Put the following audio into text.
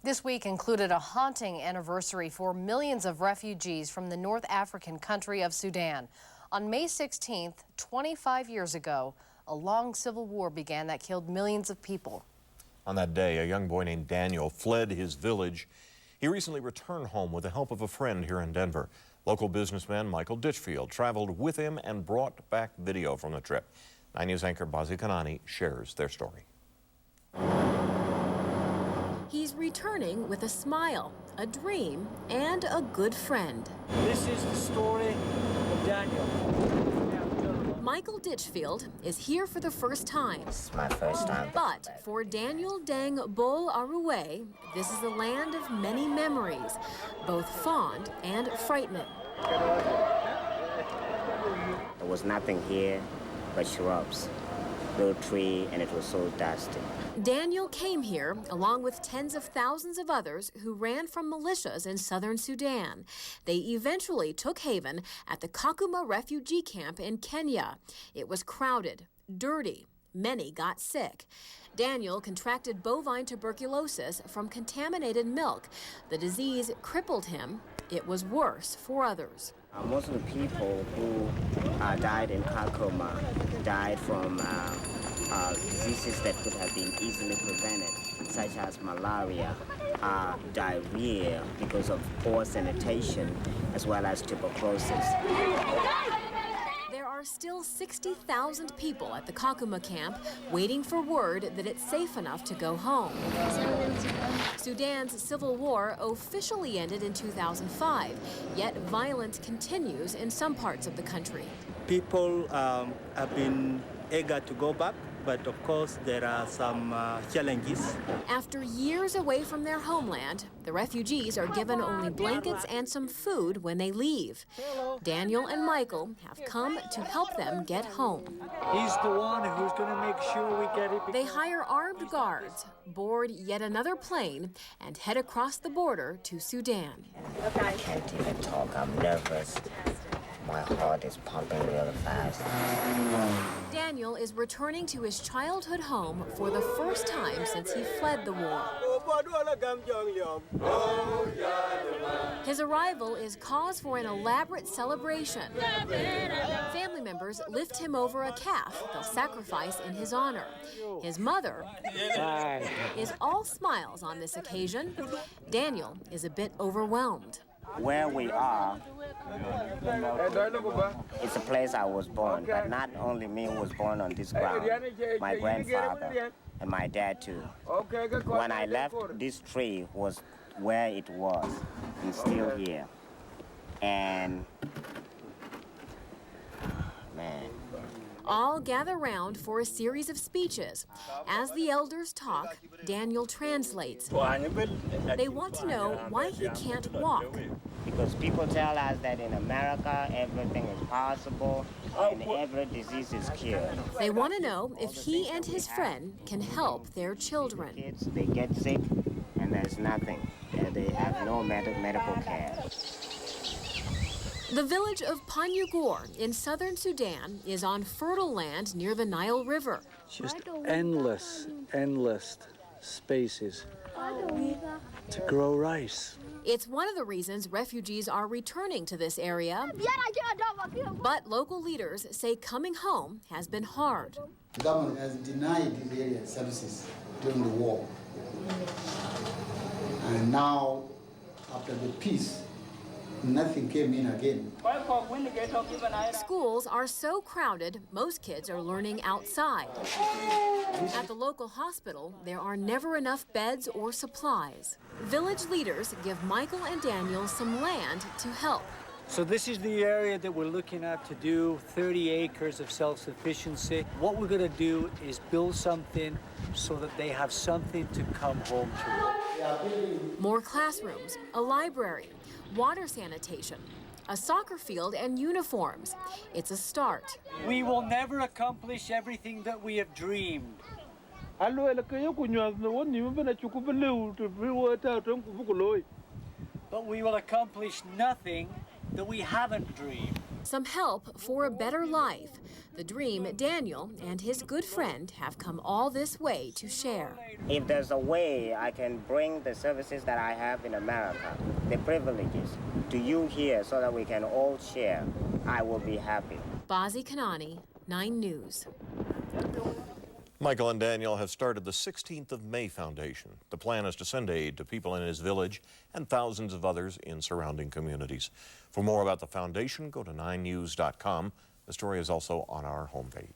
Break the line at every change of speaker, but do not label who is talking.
This week included a haunting anniversary for millions of refugees from the North African country of Sudan. On May 16th, 25 years ago, a long civil war began that killed millions of people.
On that day, a young boy named Daniel fled his village. He recently returned home with the help of a friend here in Denver. Local businessman Michael Ditchfield traveled with him and brought back video from the trip. 9 News anchor Bazi Kanani shares their story.
He's returning with a smile, a dream, and a good friend.
This is the story of Daniel.
Michael Ditchfield is here for the first time.
This is my first time.
But for Daniel Deng Bol Arue, this is a land of many memories, both fond and frightening.
There was nothing here but shrubs, no tree, and it was so dusty.
Daniel came here along with tens of thousands of others who ran from militias in southern Sudan. They eventually took haven at the Kakuma refugee camp in Kenya. It was crowded, dirty. Many got sick. Daniel contracted bovine tuberculosis from contaminated milk. The disease crippled him. It was worse for others.
Most of the people who died in Kakuma died from diseases that could have been easily prevented, such as malaria, diarrhea because of poor sanitation, as well as tuberculosis.
There are still 60,000 people at the Kakuma camp waiting for word that it's safe enough to go home. Sudan's civil war officially ended in 2005, yet violence continues in some parts of the country.
People have been eager to go back, but of course there are some challenges.
After years away from their homeland, the refugees are given only blankets and some food when they leave. Daniel and Michael have come to help them get home.
He's the one who's going to make sure we get it.
They hire armed guards, board yet another plane, and head across the border to Sudan.
I can't even talk, I'm nervous. My heart is pumping really fast.
Daniel is returning to his childhood home for the first time since he fled the war. His arrival is cause for an elaborate celebration. Family members lift him over a calf they'll sacrifice in his honor. His mother is all smiles on this occasion. Daniel is a bit overwhelmed.
Where we are, it's a place I was born, but not only me was born on this ground, my grandfather and my dad too. When I left, this tree was where it was and still here. And man.
All gather round for a series of speeches. As the elders talk, Daniel translates. They want to know why he can't walk.
Because people tell us that in America everything is possible and every disease is cured.
They want to know if he and his friend can help their children.
Kids, they get sick and there's nothing. They have no medical care.
The village of Panyugor in southern Sudan is on fertile land near the Nile River.
Just endless spaces to grow rice.
It's one of the reasons refugees are returning to this area. But local leaders say coming home has been hard.
The government has denied this area services during the war. And now, after the peace, nothing came in again.
Schools are so crowded, most kids are learning outside. At the local hospital, there are never enough beds or supplies. Village leaders give Michael and Daniel some land to help.
So this is the area that we're looking at to do 30 acres of self-sufficiency. What we're going to do is build something so that they have something to come home to.
More classrooms, a library, water sanitation, a soccer field, and uniforms. It's a start.
We will never accomplish everything that we have dreamed. But we will accomplish nothing that we haven't dreamed.
Some help for a better life. The dream Daniel and his good friend have come all this way to share.
If there's a way I can bring the services that I have in America, the privileges, to you here so that we can all share, I will be happy.
Bazi Kanani, 9 News.
Michael and Daniel have started the 16th of May Foundation. The plan is to send aid to people in his village and thousands of others in surrounding communities. For more about the foundation, go to 9news.com. The story is also on our homepage.